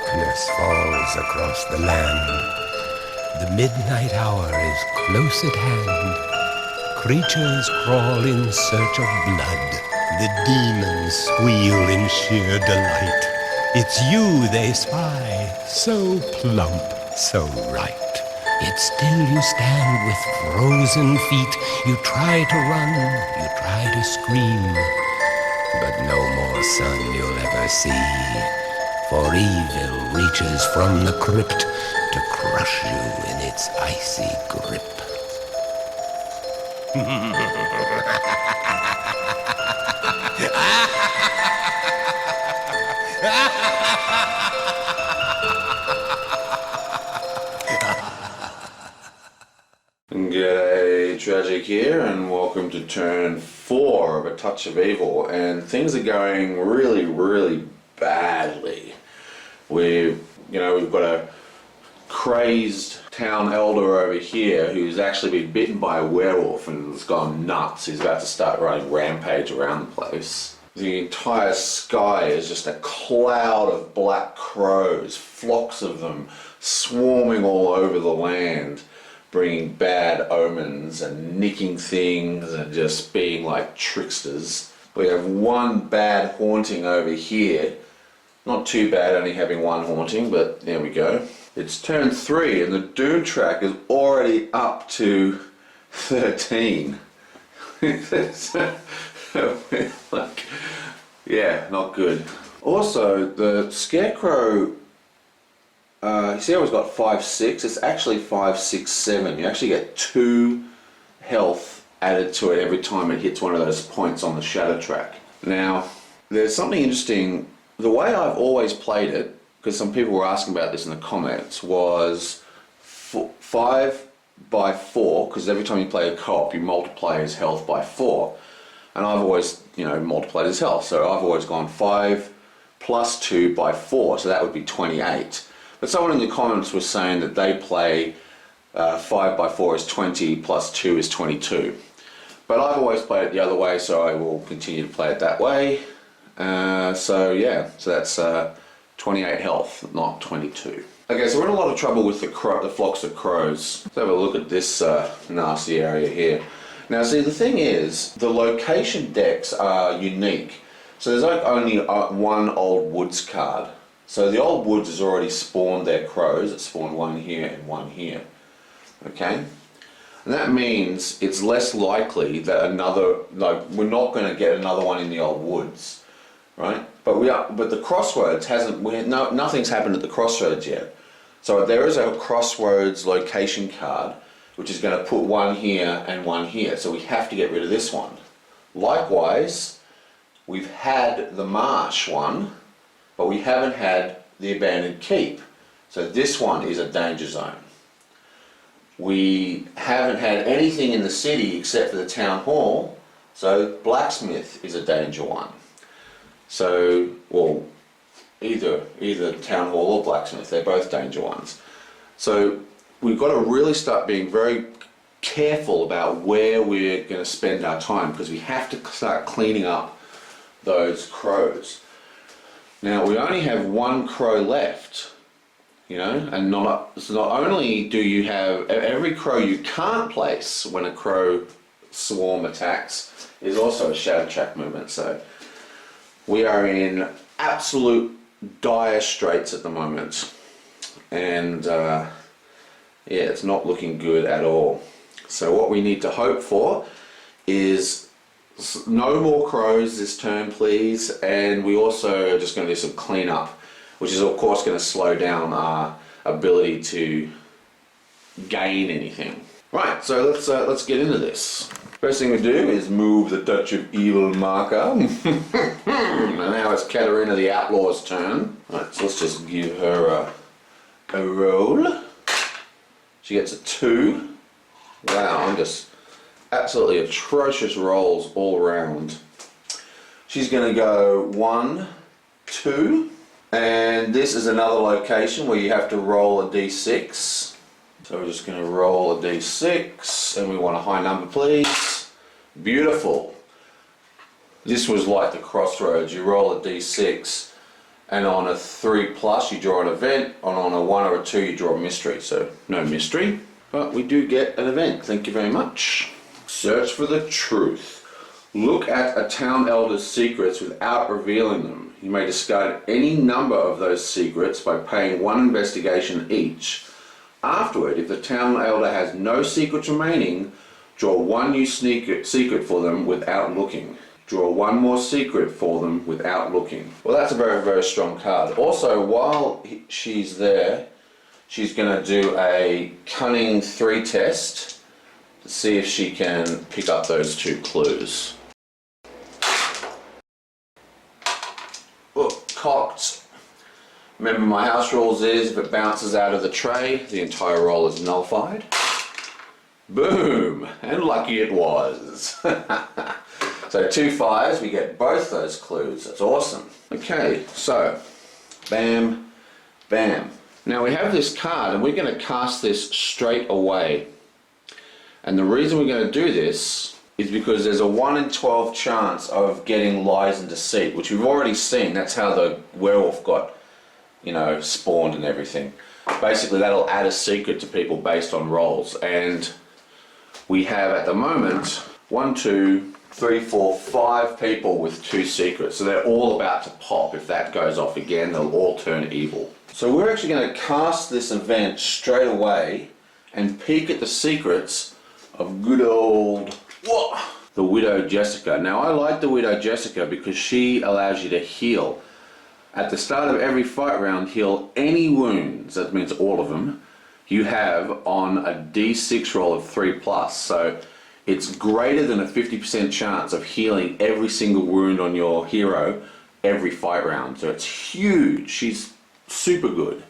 Darkness falls across the land. The midnight hour is close at hand. Creatures crawl in search of blood. The demons squeal in sheer delight. It's you they spy, so plump, so right. Yet still you stand with frozen feet. You try to run, you try to scream, but no more sun you'll ever see. For evil reaches from the crypt to crush you in its icy grip. G'day, Tragic here, and welcome to turn 4 of A Touch of Evil. And things are going really, really badly. We've got a crazed town elder over here who's actually been bitten by a werewolf and has gone nuts. He's about to start running rampage around the place. The entire sky is just a cloud of black crows, flocks of them swarming all over the land, bringing bad omens and nicking things and just being like tricksters. We have one bad haunting over here. Not too bad, only having one haunting, but there we go. It's turn 3 and the doom track is already up to 13. Yeah, not good. Also, the scarecrow, you see how it's got 5-6? It's actually 5-6-7. You actually get 2 health added to it every time it hits one of those points on the shadow track. Now, there's something interesting. The way I've always played it, because some people were asking about this in the comments, was 5 by 4, because every time you play a co-op, you multiply his health by 4. And I've always, multiplied his health. So I've always gone 5 plus 2 by 4, so that would be 28. But someone in the comments was saying that they play 5 by 4 is 20 plus 2 is 22. But I've always played it the other way, so I will continue to play it that way. So that's 28 health, not 22. Okay, so we're in a lot of trouble with the flocks of crows. Let's have a look at this nasty area here. Now see, the thing is, the location decks are unique. So there's like only one Old Woods card. So the Old Woods has already spawned their crows. It spawned one here and one here. Okay? And that means it's less likely that we're not going to get another one in the Old Woods. Right? But the crossroads nothing's happened at the crossroads yet. So there is a crossroads location card, which is going to put one here and one here. So we have to get rid of this one. Likewise, we've had the marsh one, but we haven't had the abandoned keep. So this one is a danger zone. We haven't had anything in the city except for the town hall. So blacksmith is a danger one. So, well, either town hall or blacksmith, they're both danger ones. So we've got to really start being very careful about where we're going to spend our time, because we have to start cleaning up those crows. Now we only have one crow left, and so not only do you have every crow you can't place when a crow swarm attacks is also a shadow track movement. So we are in absolute dire straits at the moment, and it's not looking good at all. So what we need to hope for is no more crows this turn, please, and we also are just going to do some cleanup, which is of course going to slow down our ability to gain anything. Right, so let's get into this. First thing we do is move the Touch of Evil marker. And now it's Katarina the Outlaw's turn. Right, so let's just give her a roll. She gets a 2. Wow, I'm just absolutely atrocious rolls all around. She's going to go 1, 2. And this is another location where you have to roll a d6. So we're just going to roll a d6, and we want a high number, please. Beautiful. This was like the crossroads. You roll a d6, And on a 3+ you draw an event, and on a 1 or a 2 you draw a mystery. So no mystery, but we do get an event. Thank you very much. Search for the truth. Look at a town elder's secrets without revealing them. You may discard any number of those secrets by paying 1 investigation each. Afterward, if the town elder has no secrets remaining, draw 1 new secret for them without looking. Draw 1 more secret for them without looking. Well, that's a very, very strong card. Also, while she's there, she's going to do a cunning 3 test to see if she can pick up those 2 clues. Oh, cocked. Remember, my house rules is if it bounces out of the tray, the entire roll is nullified. Boom! And lucky it was. So 2 5s, we get both those clues. That's awesome. Okay, so bam, bam. Now we have this card and we're going to cast this straight away. And the reason we're going to do this is because there's a 1 in 12 chance of getting lies and deceit, which we've already seen. That's how the werewolf got, you know, spawned and everything. Basically that'll add a secret to people based on rolls. And we have at the moment 1, 2, 3, 4, 5 people with 2 secrets. So they're all about to pop. If that goes off again, they'll all turn evil. So we're actually going to cast this event straight away and peek at the secrets of good old the Widow Jessica. Now I like the Widow Jessica because she allows you to heal. At the start of every fight round, heal any wounds, that means all of them, you have on a D6 roll of 3+. So it's greater than a 50% chance of healing every single wound on your hero every fight round. So it's huge. She's super good.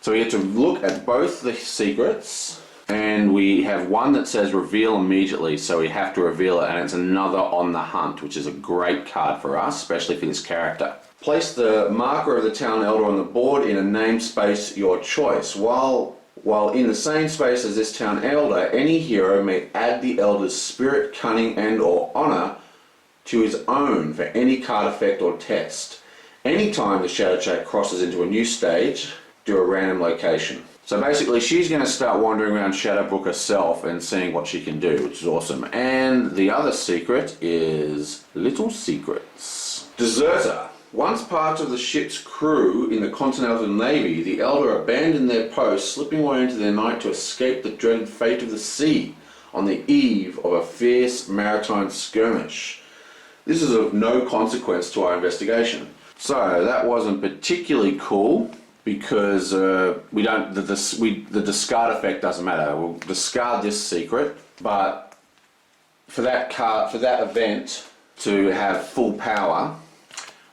So we get to look at both the secrets, and we have one that says reveal immediately, so we have to reveal it, and it's another on the hunt, which is a great card for us, especially for this character. Place the marker of the town elder on the board in a namespace your choice. While in the same space as this town elder, any hero may add the elder's spirit, cunning, and or honor to his own for any card effect or test. Anytime the shadow track crosses into a new stage, do a random location. So basically she's going to start wandering around Shadowbrook herself and seeing what she can do, which is awesome. And the other secret is Little Secrets. Deserter. Once part of the ship's crew in the Continental Navy, the Elder abandoned their post, slipping away into their night to escape the dreaded fate of the sea on the eve of a fierce maritime skirmish. This is of no consequence to our investigation. So that wasn't particularly cool because the discard effect doesn't matter. We'll discard this secret, but for that event to have full power,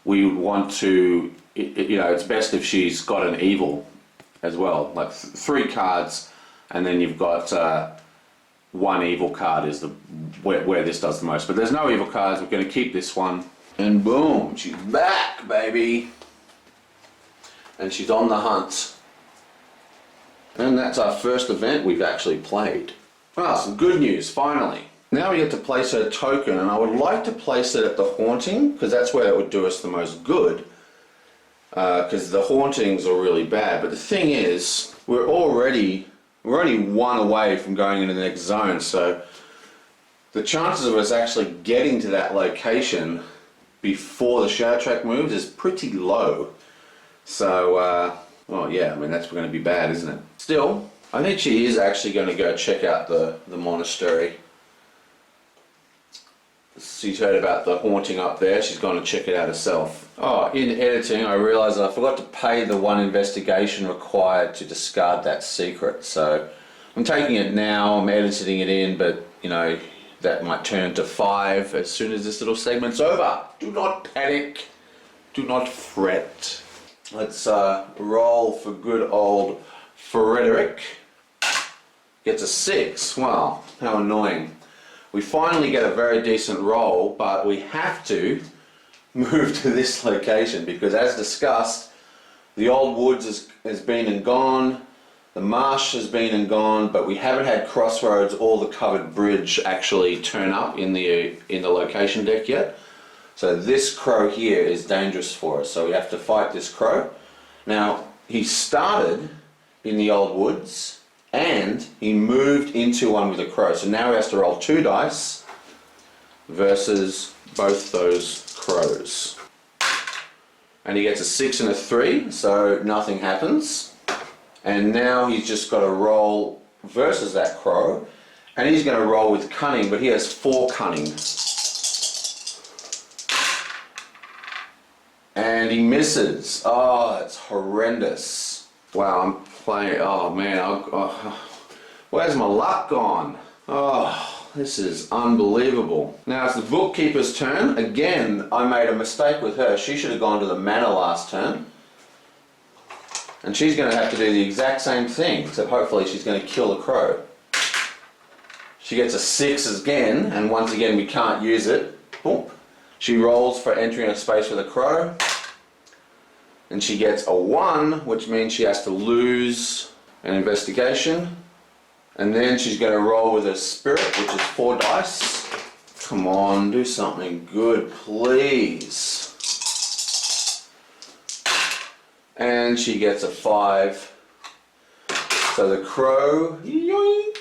we would want to, it's best if she's got an evil as well, like 3 cards, and then you've got 1 evil card is where this does the most. But there's no evil cards. We're going to keep this one, and boom, she's back, baby, and she's on the hunt. And that's our first event we've actually played. Well, some good news, finally. Now we get to place her token, and I would like to place it at the haunting, because that's where it would do us the most good, because the hauntings are really bad. But the thing is, we're only 1 away from going into the next zone, so the chances of us actually getting to that location before the shadow track moves is pretty low. So, well, yeah, I mean, that's going to be bad, isn't it? Still, I think she is actually going to go check out the monastery. She's heard about the haunting up there. She's gone to check it out herself. Oh, in editing, I realised I forgot to pay the 1 investigation required to discard that secret. So I'm taking it now, I'm editing it in, but, that might turn to 5 as soon as this little segment's over. Do not panic. Do not fret. Let's roll for good old Frederick. Gets a 6. Wow, how annoying. We finally get a very decent roll, but we have to move to this location because, as discussed, the old woods has been and gone, the marsh has been and gone, but we haven't had Crossroads or the covered bridge actually turn up in the location deck yet. So this crow here is dangerous for us, so we have to fight this crow. Now, he started in the old woods and he moved into one with a crow. So now he has to roll 2 dice versus both those crows. And he gets a 6 and a 3, so nothing happens. And now he's just got to roll versus that crow. And he's going to roll with cunning, but he has 4 cunning. And he misses. Oh, it's horrendous. Wow, I'm playing. Oh man, where's my luck gone? Oh, this is unbelievable. Now it's the bookkeeper's turn. Again, I made a mistake with her. She should have gone to the manor last turn. And she's going to have to do the exact same thing, except hopefully she's going to kill the crow. She gets a 6 again, and once again we can't use it. Boom. She rolls for entering a space with a crow. And she gets a 1, which means she has to lose an investigation. And then she's going to roll with a spirit, which is 4 dice. Come on, do something good, please. And she gets a 5. So the crow, yoink,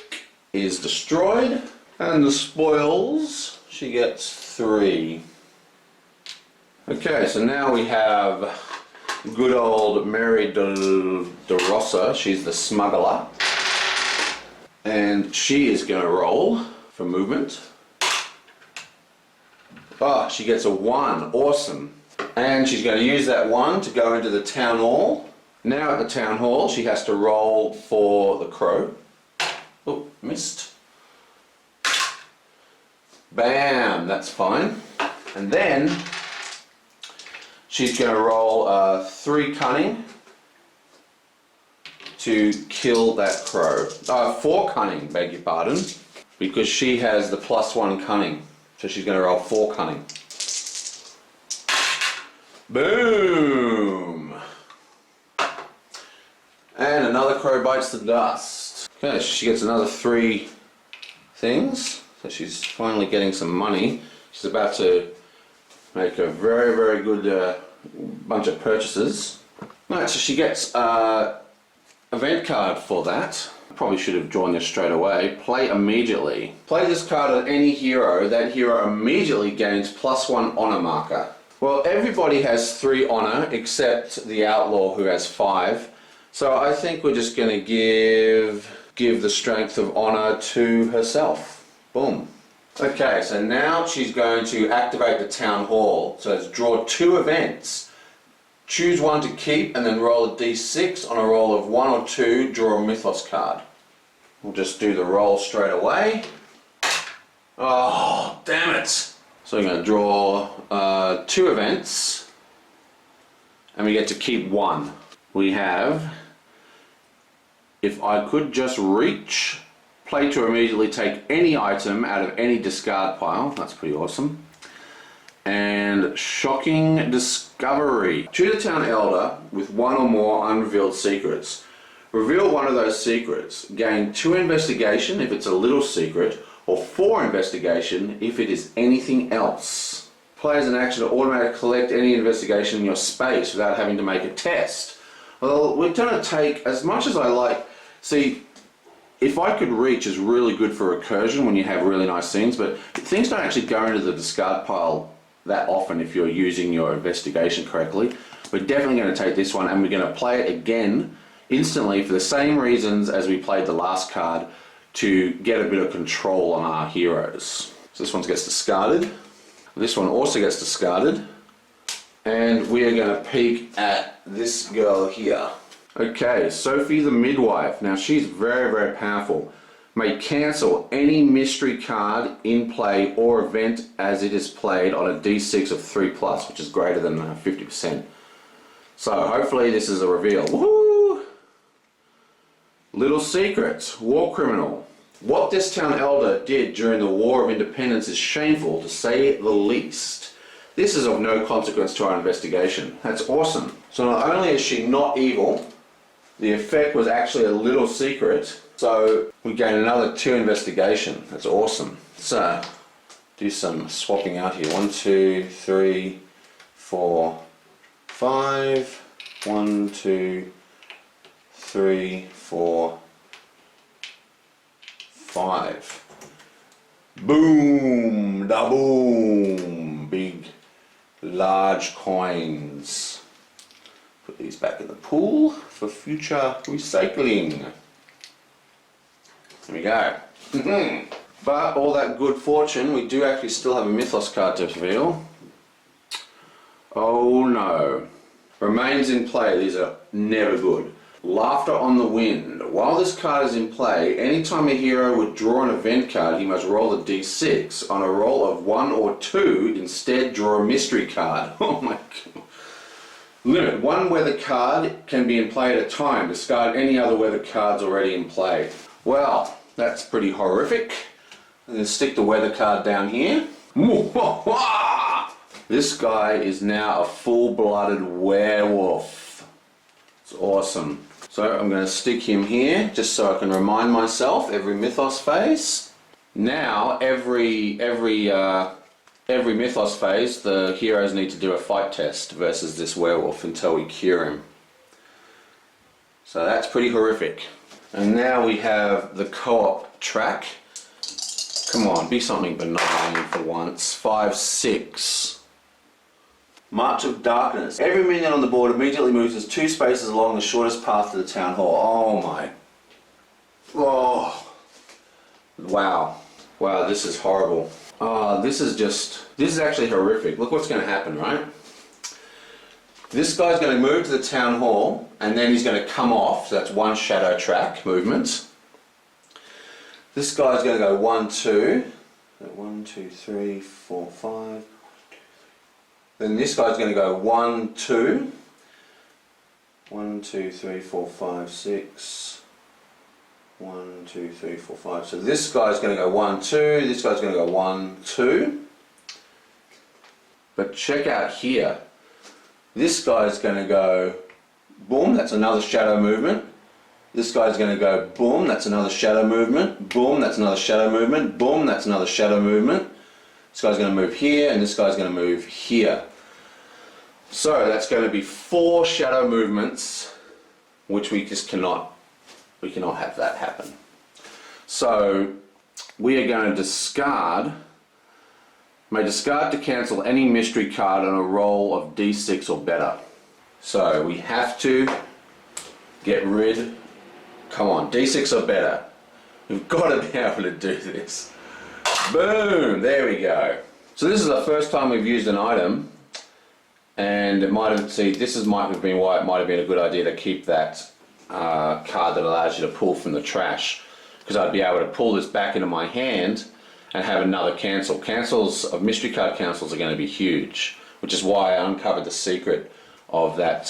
is destroyed. And the spoils, she gets 3. Okay, so now we have good old Mary de Rosa. She's the smuggler. And she is going to roll for movement. Oh, she gets a 1. Awesome. And she's going to use that 1 to go into the town hall. Now at the town hall, she has to roll for the crow. Oh, missed. Bam, that's fine. And then she's going to roll 3 cunning to kill that crow. 4 cunning, beg your pardon, because she has the +1 cunning. So she's going to roll 4 cunning. Boom! And another crow bites the dust. Okay, she gets another 3 things. So she's finally getting some money. She's about to make a very, very good bunch of purchases. Right, so she gets an event card for that. Probably should have drawn this straight away. Play immediately. Play this card on any hero. That hero immediately gains +1 honor marker. Well, everybody has 3 honor except the outlaw who has 5. So I think we're just going to give the strength of honor to herself. Boom. Okay, so now she's going to activate the town hall. So let's draw 2 events. Choose one to keep and then roll a d6. On a roll of 1 or 2, draw a mythos card. We'll just do the roll straight away. Oh, damn it! So I'm going to draw 2 events and we get to keep 1. We have, if I could just reach, play to immediately take any item out of any discard pile. That's pretty awesome. And shocking discovery. Choose a town elder with 1 or more unrevealed secrets. Reveal one of those secrets. Gain 2 investigation if it's a little secret, or 4 investigation if it is anything else. Play as an action to automatically collect any investigation in your space without having to make a test. Well, we're going to take, as much as I like, see, if I could reach is really good for recursion when you have really nice things, but things don't actually go into the discard pile that often if you're using your investigation correctly. We're definitely going to take this one and we're going to play it again instantly for the same reasons as we played the last card, to get a bit of control on our heroes. So this one gets discarded. This one also gets discarded. And we are going to peek at this girl here. Okay, Sophie the Midwife. Now she's very, very powerful. May cancel any mystery card in play or event as it is played on a d6 of 3+, which is greater than 50%. So hopefully this is a reveal. Woohoo! Little secret, war criminal. What this town elder did during the War of Independence is shameful, to say the least. This is of no consequence to our investigation. That's awesome. So not only is she not evil, the effect was actually a little secret, so we gain another 2 investigation. That's awesome. So do some swapping out here. 1, 2, 3, 4, 5. 1, 2, 3, 4, 5. Boom, da boom. Big, large coins. Put these back in the pool for future recycling. There we go. But all that good fortune, we do actually still have a Mythos card to reveal. Oh no. Remains in play. These are never good. Laughter on the Wind. While this card is in play, anytime a hero would draw an event card, he must roll a d6. On a roll of 1 or 2, instead draw a mystery card. Oh my god. Limit. 1 weather card can be in play at a time. Discard any other weather cards already in play. Well, that's pretty horrific. I'm going to stick the weather card down here. This guy is now a full-blooded werewolf. It's awesome. So I'm going to stick him here just so I can remind myself every Mythos phase. Now every Mythos phase the heroes need to do a fight test versus this werewolf until we cure him. So that's pretty horrific. And now we have the co-op track. Come on, be something benign for once. 5, 6. March of Darkness. Every minion on the board immediately moves as 2 spaces along the shortest path to the town hall. Oh my. Oh. Wow. Wow, this is horrible. This is actually horrific. Look what's going to happen, right? This guy's going to move to the town hall and then he's going to come off. So that's 1 shadow track movement. This guy's going to go 1, 2. 1, 2, 3, 4, 5. Then this guy's going to go 1, 2. 1, 2, 3, 4, 5, 6. 1, 2, 3, 4, 5. So this guy's going to go 1, 2. This guy's going to go 1, 2. But check out here. This guy's going to go boom. That's another shadow movement. This guy's going to go boom. That's another shadow movement. Boom. That's another shadow movement. Boom. That's another shadow movement. This guy's going to move here, and this guy's going to move here. So that's going to be 4 shadow movements, which we cannot have that happen. So we are going to discard. May discard to cancel any mystery card on a roll of d6 or better. So we have to get rid. Come on, d6 or better. We've got to be able to do this. Boom! There we go. So this is the first time we've used an item, and it might have might have been why it might have been a good idea to keep that card that allows you to pull from the trash, because I'd be able to pull this back into my hand and have another cancel. Cancels of mystery card cancels are going to be huge, which is why I uncovered the secret of that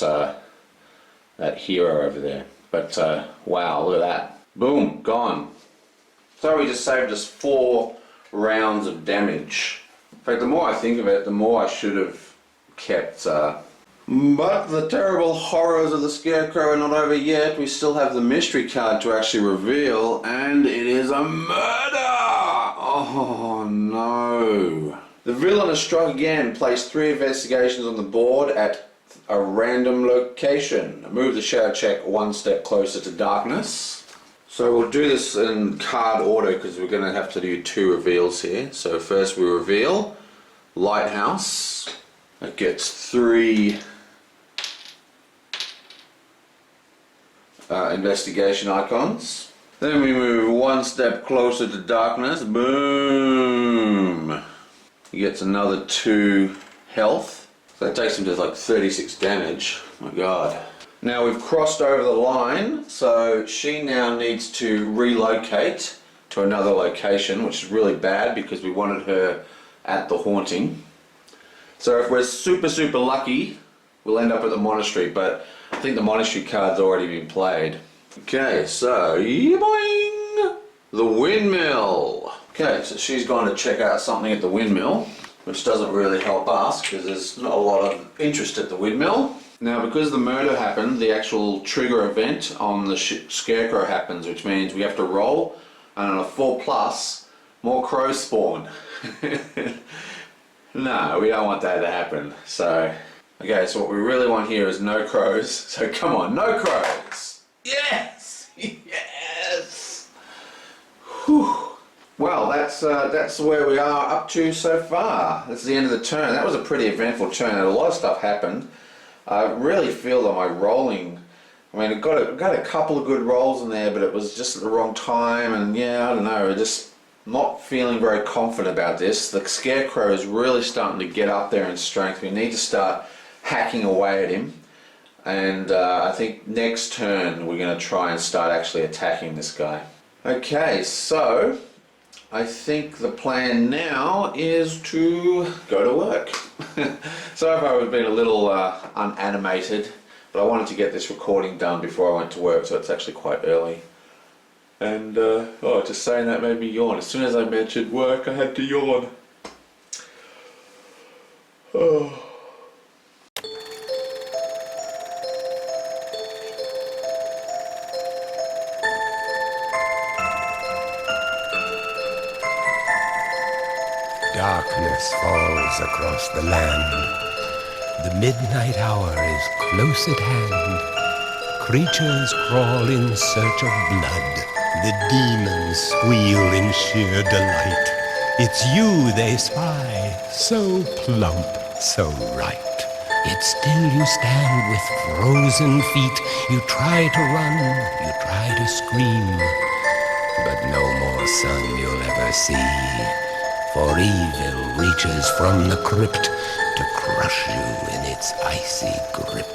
that hero over there. But wow, look at that! Boom, gone. So we just saved us 4 rounds of damage. In fact, the more I think of it, the more I should have kept. But the terrible horrors of the Scarecrow are not over yet. We still have the mystery card to actually reveal, and it is a murder! Oh no. The villain has struck again. Place 3 investigations on the board at a random location. Move the shadow check 1 step closer to darkness. So we'll do this in card order because we're going to have to do 2 reveals here. So first we reveal Lighthouse. It gets 3 investigation icons. Then we move 1 step closer to darkness. Boom! He gets another 2 health. So that takes him to like 36 damage. Oh my god. Now we've crossed over the line, so she now needs to relocate to another location, which is really bad because we wanted her at the haunting. So if we're super lucky, we'll end up at the monastery, but I think the monastery card's already been played. Okay, so boing! The windmill. Okay, so she's gone to check out something at the windmill, which doesn't really help us because there's not a lot of interest at the windmill. Now, because the murder happened, the actual trigger event on the Scarecrow happens, which means we have to roll, and on a 4+, more crows spawn. No, we don't want that to happen. So, okay, so what we really want here is no crows. So come on, no crows. Yes, yes. Whew. Well, that's where we are up to so far. That's the end of the turn. That was a pretty eventful turn. A lot of stuff happened. I really feel that my rolling, I mean, I got a couple of good rolls in there, but it was just at the wrong time, and yeah, I don't know, just not feeling very confident about this. The Scarecrow is really starting to get up there in strength. We need to start hacking away at him, and I think next turn we're going to try and start actually attacking this guy. Okay, so I think the plan now is to go to work. So far we've been a little unanimated, but I wanted to get this recording done before I went to work, so it's actually quite early. And, just saying that made me yawn. As soon as I mentioned work, I had to yawn. Oh. Darkness falls across the land. The midnight hour is close at hand. Creatures crawl in search of blood. The demons squeal in sheer delight. It's you they spy, so plump, so right. Yet still you stand with frozen feet. You try to run, you try to scream, but no more sun you'll ever see. For evil reaches from the crypt to crush you in its icy grip.